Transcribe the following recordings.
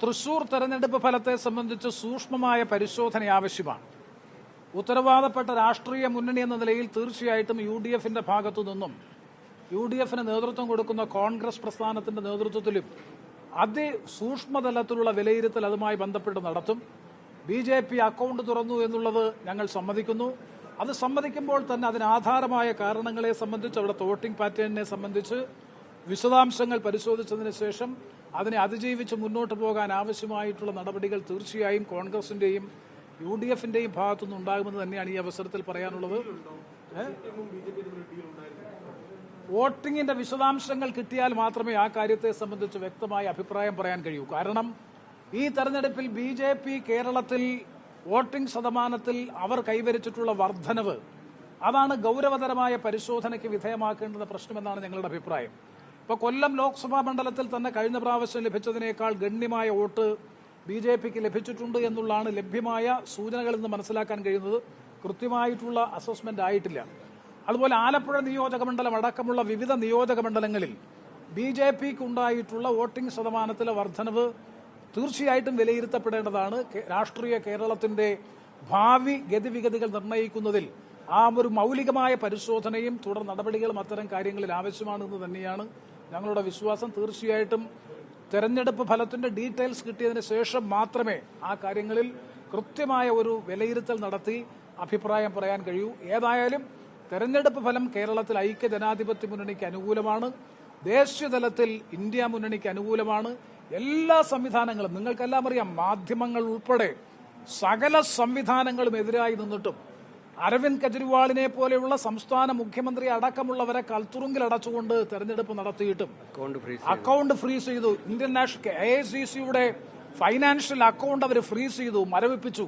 തൃശൂർ തെരഞ്ഞെടുപ്പ് ഫലത്തെ സംബന്ധിച്ച് സൂക്ഷ്മമായ പരിശോധന ആവശ്യമാണ്. ഉത്തരവാദപ്പെട്ട രാഷ്ട്രീയ മുന്നണി എന്ന നിലയിൽ തീർച്ചയായിട്ടും UDFന്റെ ഭാഗത്തു നിന്നും UDFന് നേതൃത്വം കൊടുക്കുന്ന കോൺഗ്രസ് പ്രസ്ഥാനത്തിന്റെ നേതൃത്വത്തിലും അതിസൂക്ഷ്മതലത്തിലുള്ള വിലയിരുത്തൽ അതുമായി ബന്ധപ്പെട്ട് നടത്തും. BJP അക്കൗണ്ട് തുറന്നു എന്നുള്ളത് ഞങ്ങൾ സമ്മതിക്കുന്നു. അത് സമ്മതിക്കുമ്പോൾ തന്നെ അതിനാധാരമായ കാരണങ്ങളെ സംബന്ധിച്ച്, അവിടുത്തെ വോട്ടിംഗ് പാറ്റേണിനെ സംബന്ധിച്ച് വിശദാംശങ്ങൾ പരിശോധിച്ചതിന് ശേഷം അതിനെ അതിജീവിച്ച് മുന്നോട്ട് പോകാൻ ആവശ്യമായിട്ടുള്ള നടപടികൾ തീർച്ചയായും കോൺഗ്രസിന്റെയും UDFന്റെയും ഭാഗത്തുനിന്ന് ഉണ്ടാകുമെന്ന് തന്നെയാണ് ഈ അവസരത്തിൽ പറയാനുള്ളത്. വോട്ടിംഗിന്റെ വിശദാംശങ്ങൾ കിട്ടിയാൽ മാത്രമേ ആ കാര്യത്തെ സംബന്ധിച്ച് വ്യക്തമായ അഭിപ്രായം പറയാൻ കഴിയൂ. കാരണം ഈ തെരഞ്ഞെടുപ്പിൽ BJP കേരളത്തിൽ വോട്ടിംഗ് ശതമാനത്തിൽ അവർ കൈവരിച്ചിട്ടുള്ള വർധനവ്, അതാണ് ഗൗരവതരമായ പരിശോധനയ്ക്ക് വിധേയമാക്കേണ്ടുന്ന പ്രശ്നമെന്നാണ് ഞങ്ങളുടെ അഭിപ്രായം. ഇപ്പോൾ കൊല്ലം ലോക്സഭാ മണ്ഡലത്തിൽ തന്നെ കഴിഞ്ഞ പ്രാവശ്യം ലഭിച്ചതിനേക്കാൾ ഗണ്യമായ വോട്ട് BJPക്ക് ലഭിച്ചിട്ടുണ്ട് എന്നുള്ളതാണ് ലഭ്യമായ സൂചനകളിൽ നിന്ന് മനസ്സിലാക്കാൻ കഴിയുന്നത്. കൃത്യമായിട്ടുള്ള അസസ്മെന്റ് ആയിട്ടില്ല. അതുപോലെ ആലപ്പുഴ നിയോജകമണ്ഡലം അടക്കമുള്ള വിവിധ നിയോജകമണ്ഡലങ്ങളിൽ BJPക്ക് ഉണ്ടായിട്ടുള്ള വോട്ടിംഗ് ശതമാനത്തിലെ വർധനവ് തീർച്ചയായിട്ടും വിലയിരുത്തപ്പെടേണ്ടതാണ്. രാഷ്ട്രീയ കേരളത്തിന്റെ ഭാവി ഗതിവിഗതികൾ നിർണ്ണയിക്കുന്നതിൽ ആ ഒരു മൗലികമായ പരിശോധനയും തുടർ നടപടികളും അത്തരം കാര്യങ്ങളിൽ ആവശ്യമാണെന്ന് തന്നെയാണ് ഞങ്ങളുടെ വിശ്വാസം. തീർച്ചയായിട്ടും തെരഞ്ഞെടുപ്പ് ഫലത്തിന്റെ ഡീറ്റെയിൽസ് കിട്ടിയതിന് ശേഷം മാത്രമേ ആ കാര്യങ്ങളിൽ കൃത്യമായ ഒരു വിലയിരുത്തൽ നടത്തി അഭിപ്രായം പറയാൻ കഴിയൂ. ഏതായാലും തെരഞ്ഞെടുപ്പ് ഫലം കേരളത്തിൽ ഐക്യ ജനാധിപത്യ മുന്നണിക്ക് അനുകൂലമാണ്. ദേശീയതലത്തിൽ ഇന്ത്യ മുന്നണിക്ക് അനുകൂലമാണ്. എല്ലാ സംവിധാനങ്ങളും, നിങ്ങൾക്കെല്ലാം അറിയാം, മാധ്യമങ്ങൾ ഉൾപ്പെടെ സകല സംവിധാനങ്ങളും എതിരായി നിന്നിട്ടും അരവിന്ദ് കെജ്രിവാളിനെ പോലെയുള്ള സംസ്ഥാന മുഖ്യമന്ത്രി അടക്കമുള്ളവരെ കൽത്തുറുങ്കിൽ അടച്ചുകൊണ്ട് തെരഞ്ഞെടുപ്പ് നടത്തിയിട്ടും അക്കൗണ്ട് ഫ്രീസ് ചെയ്തു. ഇന്ത്യൻ നാഷണൽ AICCയുടെ ഫൈനാൻഷ്യൽ അക്കൗണ്ട് അവർ ഫ്രീസ് ചെയ്തു, മരവിപ്പിച്ചു.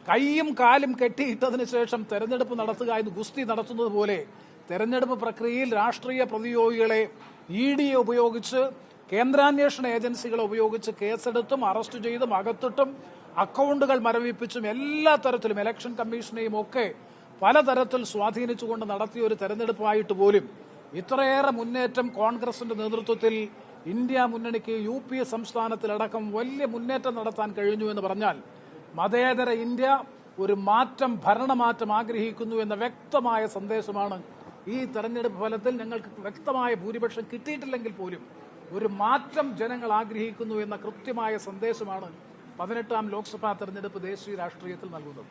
കൈയും കാലും കെട്ടിയിട്ടതിനു ശേഷം തെരഞ്ഞെടുപ്പ് നടത്തുക എന്ന് ഗുസ്തി നടത്തുന്നത് പോലെ തെരഞ്ഞെടുപ്പ് പ്രക്രിയയിൽ രാഷ്ട്രീയ പ്രതിയോഗികളെ ED ഉപയോഗിച്ച്, കേന്ദ്രാന്വേഷണ ഏജൻസികളെ ഉപയോഗിച്ച് കേസെടുത്തും അറസ്റ്റ് ചെയ്തും അകത്തിട്ടും അക്കൗണ്ടുകൾ മരവിപ്പിച്ചും എല്ലാ തരത്തിലും ഇലക്ഷൻ കമ്മീഷനെയും ഒക്കെ പലതരത്തിൽ സ്വാധീനിച്ചുകൊണ്ട് നടത്തിയ ഒരു തെരഞ്ഞെടുപ്പായിട്ട് പോലും ഇത്രയേറെ മുന്നേറ്റം കോൺഗ്രസിന്റെ നേതൃത്വത്തിൽ ഇന്ത്യ മുന്നണിക്ക് UP സംസ്ഥാനത്തിലടക്കം വലിയ മുന്നേറ്റം നടത്താൻ കഴിഞ്ഞു എന്ന് പറഞ്ഞാൽ മതേതര ഇന്ത്യ ഒരു മാറ്റം, ഭരണമാറ്റം ആഗ്രഹിക്കുന്നു എന്ന വ്യക്തമായ സന്ദേശമാണ് ഈ തെരഞ്ഞെടുപ്പ് ഫലത്തിൽ. ഞങ്ങൾക്ക് വ്യക്തമായ ഭൂരിപക്ഷം കിട്ടിയിട്ടില്ലെങ്കിൽ പോലും ഒരു മാറ്റം ജനങ്ങൾ ആഗ്രഹിക്കുന്നു എന്ന കൃത്യമായ സന്ദേശമാണ് 18ാം ലോക്സഭാ തെരഞ്ഞെടുപ്പ് ദേശീയ രാഷ്ട്രീയത്തിൽ നൽകുന്നത്.